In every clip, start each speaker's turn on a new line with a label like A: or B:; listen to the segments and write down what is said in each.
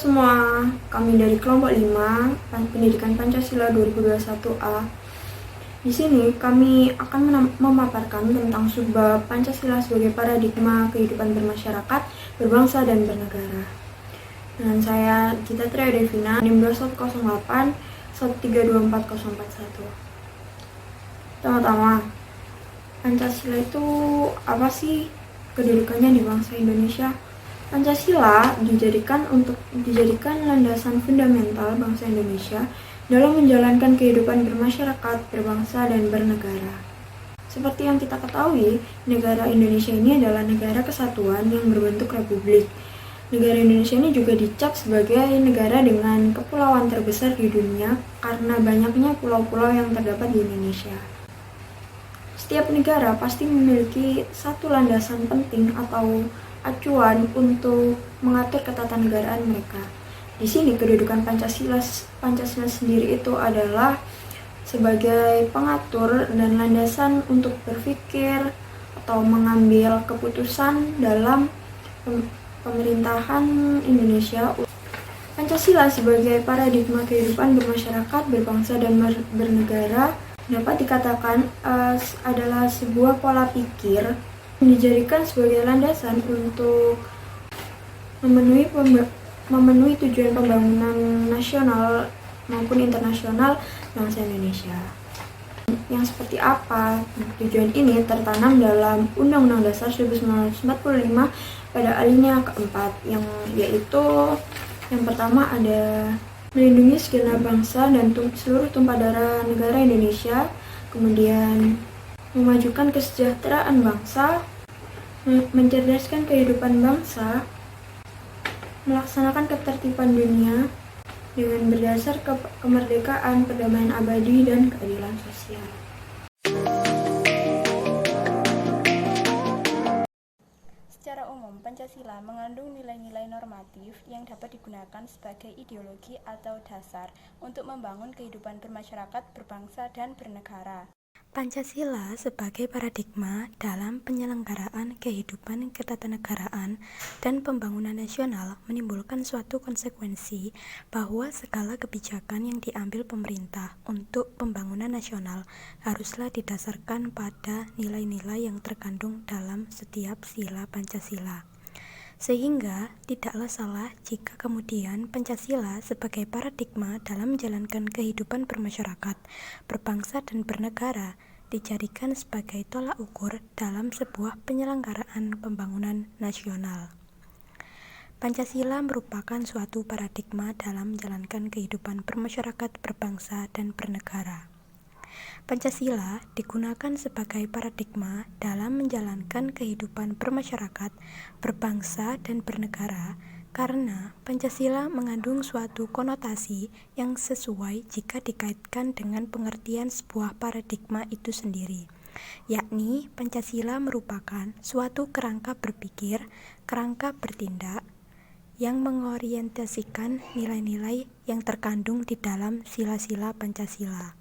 A: semua, kami dari kelompok 5 Pendidikan Pancasila 2021A. Di sini kami akan memaparkan tentang subbab Pancasila sebagai paradigma kehidupan bermasyarakat, berbangsa, dan bernegara. Dengan saya Gita Tria Devina, NIM 2108 1324041. Pertama-tama, Pancasila itu apa sih? Kedudukannya di bangsa Indonesia. Pancasila dijadikan landasan fundamental bangsa Indonesia dalam menjalankan kehidupan bermasyarakat, berbangsa, dan bernegara. Seperti yang kita ketahui, negara Indonesia ini adalah negara kesatuan yang berbentuk republik. Negara Indonesia ini juga dicap sebagai negara dengan kepulauan terbesar di dunia karena banyaknya pulau-pulau yang terdapat di Indonesia. Setiap negara pasti memiliki satu landasan penting atau acuan untuk mengatur ketatanegaraan mereka. Di sini kedudukan Pancasila sendiri itu adalah sebagai pengatur dan landasan untuk berpikir atau mengambil keputusan dalam pemerintahan Indonesia. Pancasila sebagai paradigma kehidupan bermasyarakat, berbangsa, dan bernegara dapat dikatakan adalah sebuah pola pikir yang dijadikan sebagai landasan untuk memenuhi tujuan pembangunan nasional maupun internasional bangsa Indonesia. Yang seperti apa? Tujuan ini tertanam dalam Undang-Undang Dasar 1945 pada alinea keempat, yang yaitu yang pertama ada melindungi segenap bangsa dan seluruh tumpah darah negara Indonesia, kemudian memajukan kesejahteraan bangsa, mencerdaskan kehidupan bangsa, melaksanakan ketertiban dunia dengan berdasar kemerdekaan, perdamaian abadi, dan keadilan sosial.
B: Secara umum, Pancasila mengandung nilai-nilai normatif yang dapat digunakan sebagai ideologi atau dasar untuk membangun kehidupan bermasyarakat, berbangsa, dan bernegara.
C: Pancasila sebagai paradigma dalam penyelenggaraan kehidupan ketatanegaraan dan pembangunan nasional menimbulkan suatu konsekuensi bahwa segala kebijakan yang diambil pemerintah untuk pembangunan nasional haruslah didasarkan pada nilai-nilai yang terkandung dalam setiap sila Pancasila. Sehingga tidaklah salah jika kemudian Pancasila sebagai paradigma dalam menjalankan kehidupan bermasyarakat, berbangsa, dan bernegara dijadikan sebagai tolak ukur dalam sebuah penyelenggaraan pembangunan nasional. Pancasila merupakan suatu paradigma dalam menjalankan kehidupan bermasyarakat, berbangsa, dan bernegara. Pancasila digunakan sebagai paradigma dalam menjalankan kehidupan bermasyarakat, berbangsa, dan bernegara karena Pancasila mengandung suatu konotasi yang sesuai jika dikaitkan dengan pengertian sebuah paradigma itu sendiri, yakni Pancasila merupakan suatu kerangka berpikir, kerangka bertindak, yang mengorientasikan nilai-nilai yang terkandung di dalam sila-sila Pancasila.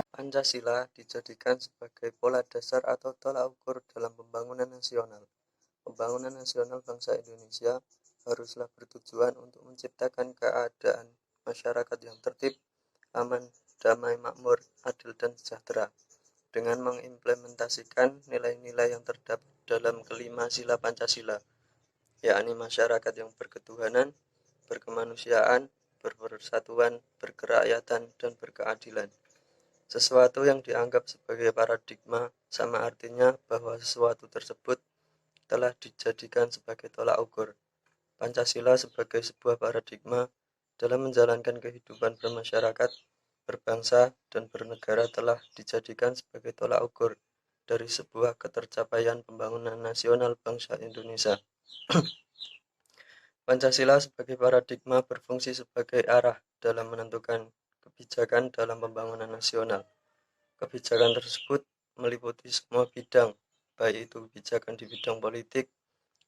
D: Pancasila dijadikan sebagai pola dasar atau tolak ukur dalam pembangunan nasional. Pembangunan nasional bangsa Indonesia haruslah bertujuan untuk menciptakan keadaan masyarakat yang tertib, aman, damai, makmur, adil, dan sejahtera, dengan mengimplementasikan nilai-nilai yang terdapat dalam kelima sila Pancasila, yakni masyarakat yang berketuhanan, berkemanusiaan, berpersatuan, berkerakyatan, dan berkeadilan. Sesuatu yang dianggap sebagai paradigma sama artinya bahwa sesuatu tersebut telah dijadikan sebagai tolak ukur. Pancasila sebagai sebuah paradigma dalam menjalankan kehidupan bermasyarakat, berbangsa, dan bernegara telah dijadikan sebagai tolak ukur dari sebuah ketercapaian pembangunan nasional bangsa Indonesia. Pancasila sebagai paradigma berfungsi sebagai arah dalam menentukan kebijakan dalam pembangunan nasional. Kebijakan tersebut meliputi semua bidang, baik itu kebijakan di bidang politik,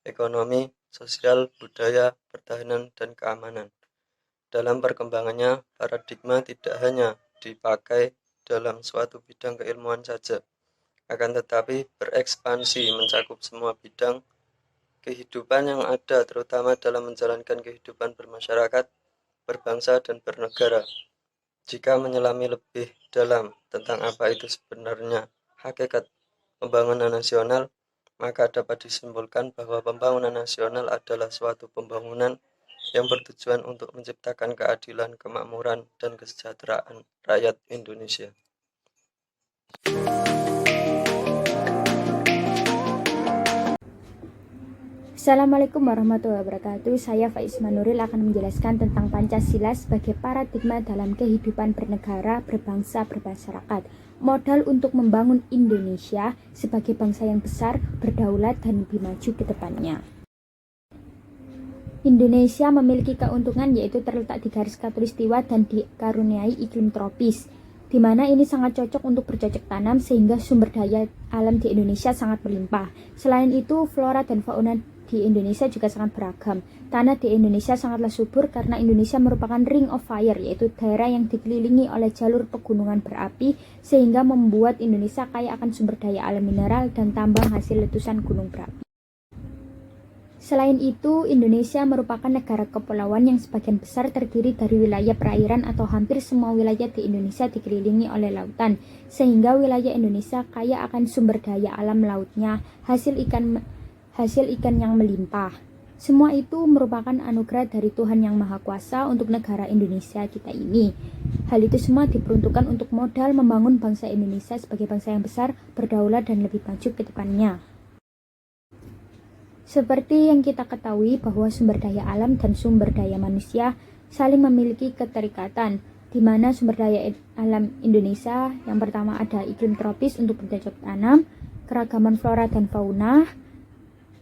D: ekonomi, sosial, budaya, pertahanan, dan keamanan. Dalam perkembangannya, paradigma tidak hanya dipakai dalam suatu bidang keilmuan saja, akan tetapi berekspansi mencakup semua bidang kehidupan yang ada, terutama dalam menjalankan kehidupan bermasyarakat, berbangsa, dan bernegara. Jika menyelami lebih dalam tentang apa itu sebenarnya hakikat pembangunan nasional, maka dapat disimpulkan bahwa pembangunan nasional adalah suatu pembangunan yang bertujuan untuk menciptakan keadilan, kemakmuran, dan kesejahteraan rakyat Indonesia.
E: Assalamualaikum warahmatullahi wabarakatuh. Saya Faiz Manuril akan menjelaskan tentang Pancasila sebagai paradigma dalam kehidupan bernegara, berbangsa, bermasyarakat. Modal untuk membangun Indonesia sebagai bangsa yang besar, berdaulat, dan lebih maju ke depannya. Indonesia memiliki keuntungan yaitu terletak di garis khatulistiwa dan dikaruniai iklim tropis, di mana ini sangat cocok untuk bercocok tanam sehingga sumber daya alam di Indonesia sangat melimpah. Selain itu, flora dan fauna di Indonesia juga sangat beragam. Tanah di Indonesia sangatlah subur karena Indonesia merupakan ring of fire, yaitu daerah yang dikelilingi oleh jalur pegunungan berapi sehingga membuat Indonesia kaya akan sumber daya alam mineral dan tambang hasil letusan gunung berapi. Selain itu, Indonesia merupakan negara kepulauan yang sebagian besar terdiri dari wilayah perairan atau hampir semua wilayah di Indonesia dikelilingi oleh lautan, sehingga wilayah Indonesia kaya akan sumber daya alam lautnya, hasil ikan yang melimpah. Semua itu merupakan anugerah dari Tuhan Yang Maha Kuasa untuk negara Indonesia kita ini. Hal itu semua diperuntukkan untuk modal membangun bangsa Indonesia sebagai bangsa yang besar, berdaulat, dan lebih maju ke depannya. Seperti yang kita ketahui bahwa sumber daya alam dan sumber daya manusia saling memiliki keterikatan, di mana sumber daya alam Indonesia yang pertama ada iklim tropis untuk bercocok tanam, keragaman flora dan fauna,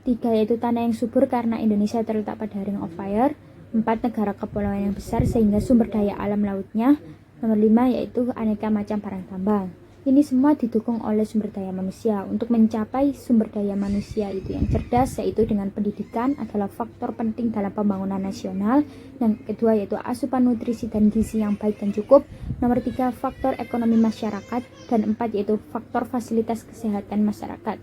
E: 3 yaitu tanah yang subur karena Indonesia terletak pada ring of fire, 4 negara kepulauan yang besar sehingga sumber daya alam lautnya, nomor 5 yaitu aneka macam barang tambang. Ini semua didukung oleh sumber daya manusia. Untuk mencapai sumber daya manusia itu yang cerdas, yaitu dengan pendidikan adalah faktor penting dalam pembangunan nasional. Yang kedua yaitu asupan nutrisi dan gizi yang baik dan cukup. Nomor 3 faktor ekonomi masyarakat. Dan 4 yaitu faktor fasilitas kesehatan masyarakat.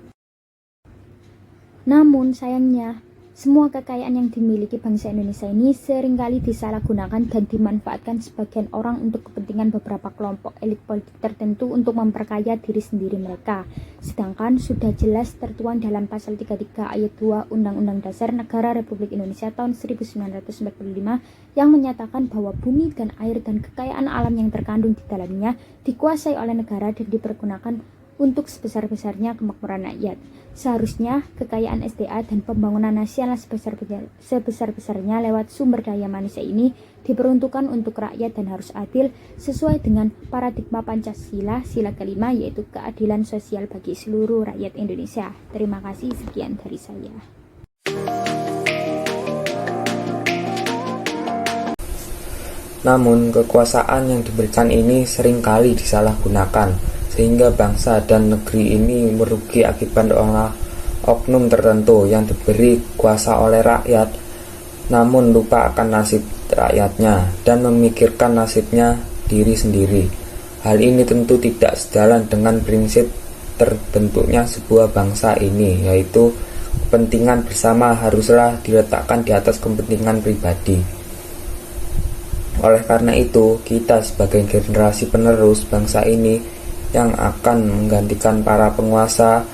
E: Namun sayangnya, semua kekayaan yang dimiliki bangsa Indonesia ini seringkali disalahgunakan dan dimanfaatkan sebagian orang untuk kepentingan beberapa kelompok elit politik tertentu untuk memperkaya diri sendiri mereka. Sedangkan sudah jelas tertuang dalam pasal 33 ayat 2 Undang-Undang Dasar Negara Republik Indonesia tahun 1945 yang menyatakan bahwa bumi dan air dan kekayaan alam yang terkandung di dalamnya dikuasai oleh negara dan dipergunakan untuk sebesar-besarnya kemakmuran rakyat. Seharusnya kekayaan SDA dan pembangunan nasional sebesar-besarnya lewat sumber daya manusia ini diperuntukkan untuk rakyat dan harus adil sesuai dengan paradigma Pancasila sila kelima yaitu keadilan sosial bagi seluruh rakyat Indonesia. Terima kasih, sekian dari saya.
F: Namun kekuasaan yang diberikan ini seringkali disalahgunakan sehingga bangsa dan negeri ini merugi akibat oleh oknum tertentu yang diberi kuasa oleh rakyat, namun lupa akan nasib rakyatnya dan memikirkan nasibnya diri sendiri. Hal ini tentu tidak sejalan dengan prinsip terbentuknya sebuah bangsa ini, yaitu kepentingan bersama haruslah diletakkan di atas kepentingan pribadi. Oleh karena itu, kita sebagai generasi penerus bangsa ini yang akan menggantikan para penguasa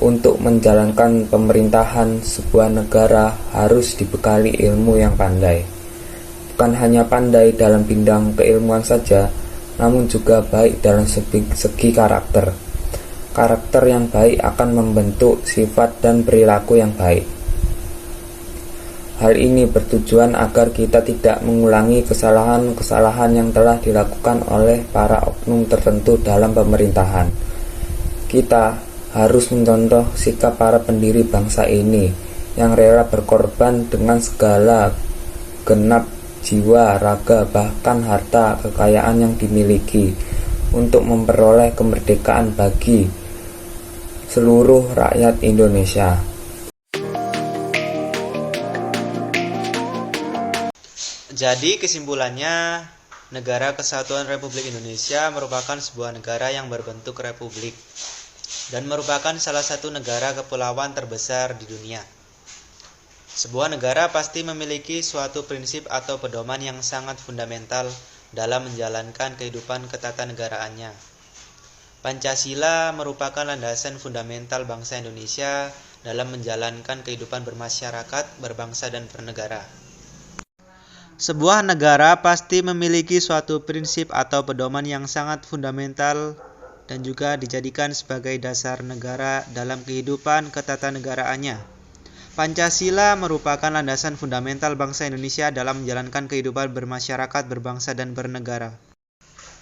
F: untuk menjalankan pemerintahan sebuah negara harus dibekali ilmu yang pandai. Bukan hanya pandai dalam bidang keilmuan saja, namun juga baik dalam segi karakter. Karakter yang baik akan membentuk sifat dan perilaku yang baik. Hal ini bertujuan agar kita tidak mengulangi kesalahan-kesalahan yang telah dilakukan oleh para oknum tertentu dalam pemerintahan. Kita harus mencontoh sikap para pendiri bangsa ini yang rela berkorban dengan segala genap jiwa, raga, bahkan harta kekayaan yang dimiliki untuk memperoleh kemerdekaan bagi seluruh rakyat Indonesia.
G: Jadi kesimpulannya, Negara Kesatuan Republik Indonesia merupakan sebuah negara yang berbentuk republik. dan merupakan salah satu negara kepulauan terbesar di dunia. Sebuah negara pasti memiliki suatu prinsip atau pedoman yang sangat fundamental dalam menjalankan kehidupan ketatanegaraannya. Pancasila merupakan landasan fundamental bangsa Indonesia dalam menjalankan kehidupan bermasyarakat, berbangsa, dan bernegara. Sebuah negara pasti memiliki suatu prinsip atau pedoman yang sangat fundamental dan juga dijadikan sebagai dasar negara dalam kehidupan ketatanegaraannya. Pancasila merupakan landasan fundamental bangsa Indonesia dalam menjalankan kehidupan bermasyarakat, berbangsa, dan bernegara.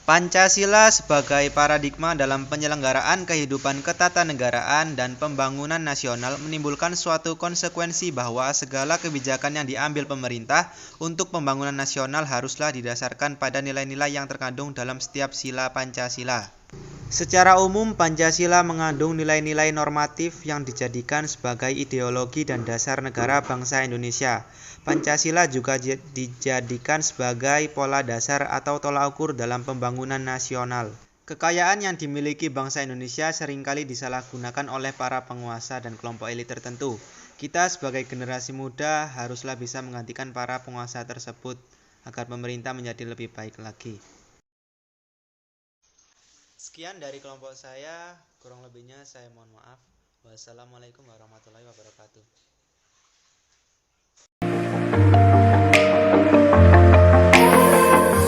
G: Pancasila sebagai paradigma dalam penyelenggaraan kehidupan ketatanegaraan dan pembangunan nasional menimbulkan suatu konsekuensi bahwa segala kebijakan yang diambil pemerintah untuk pembangunan nasional haruslah didasarkan pada nilai-nilai yang terkandung dalam setiap sila Pancasila. Secara umum, Pancasila mengandung nilai-nilai normatif yang dijadikan sebagai ideologi dan dasar negara bangsa Indonesia. Pancasila juga dijadikan sebagai pola dasar atau tolak ukur dalam pembangunan nasional. Kekayaan yang dimiliki bangsa Indonesia seringkali disalahgunakan oleh para penguasa dan kelompok elit tertentu. Kita sebagai generasi muda haruslah bisa menggantikan para penguasa tersebut agar pemerintah menjadi lebih baik lagi. Sekian dari kelompok saya, kurang lebihnya saya mohon maaf. Wassalamualaikum warahmatullahi wabarakatuh.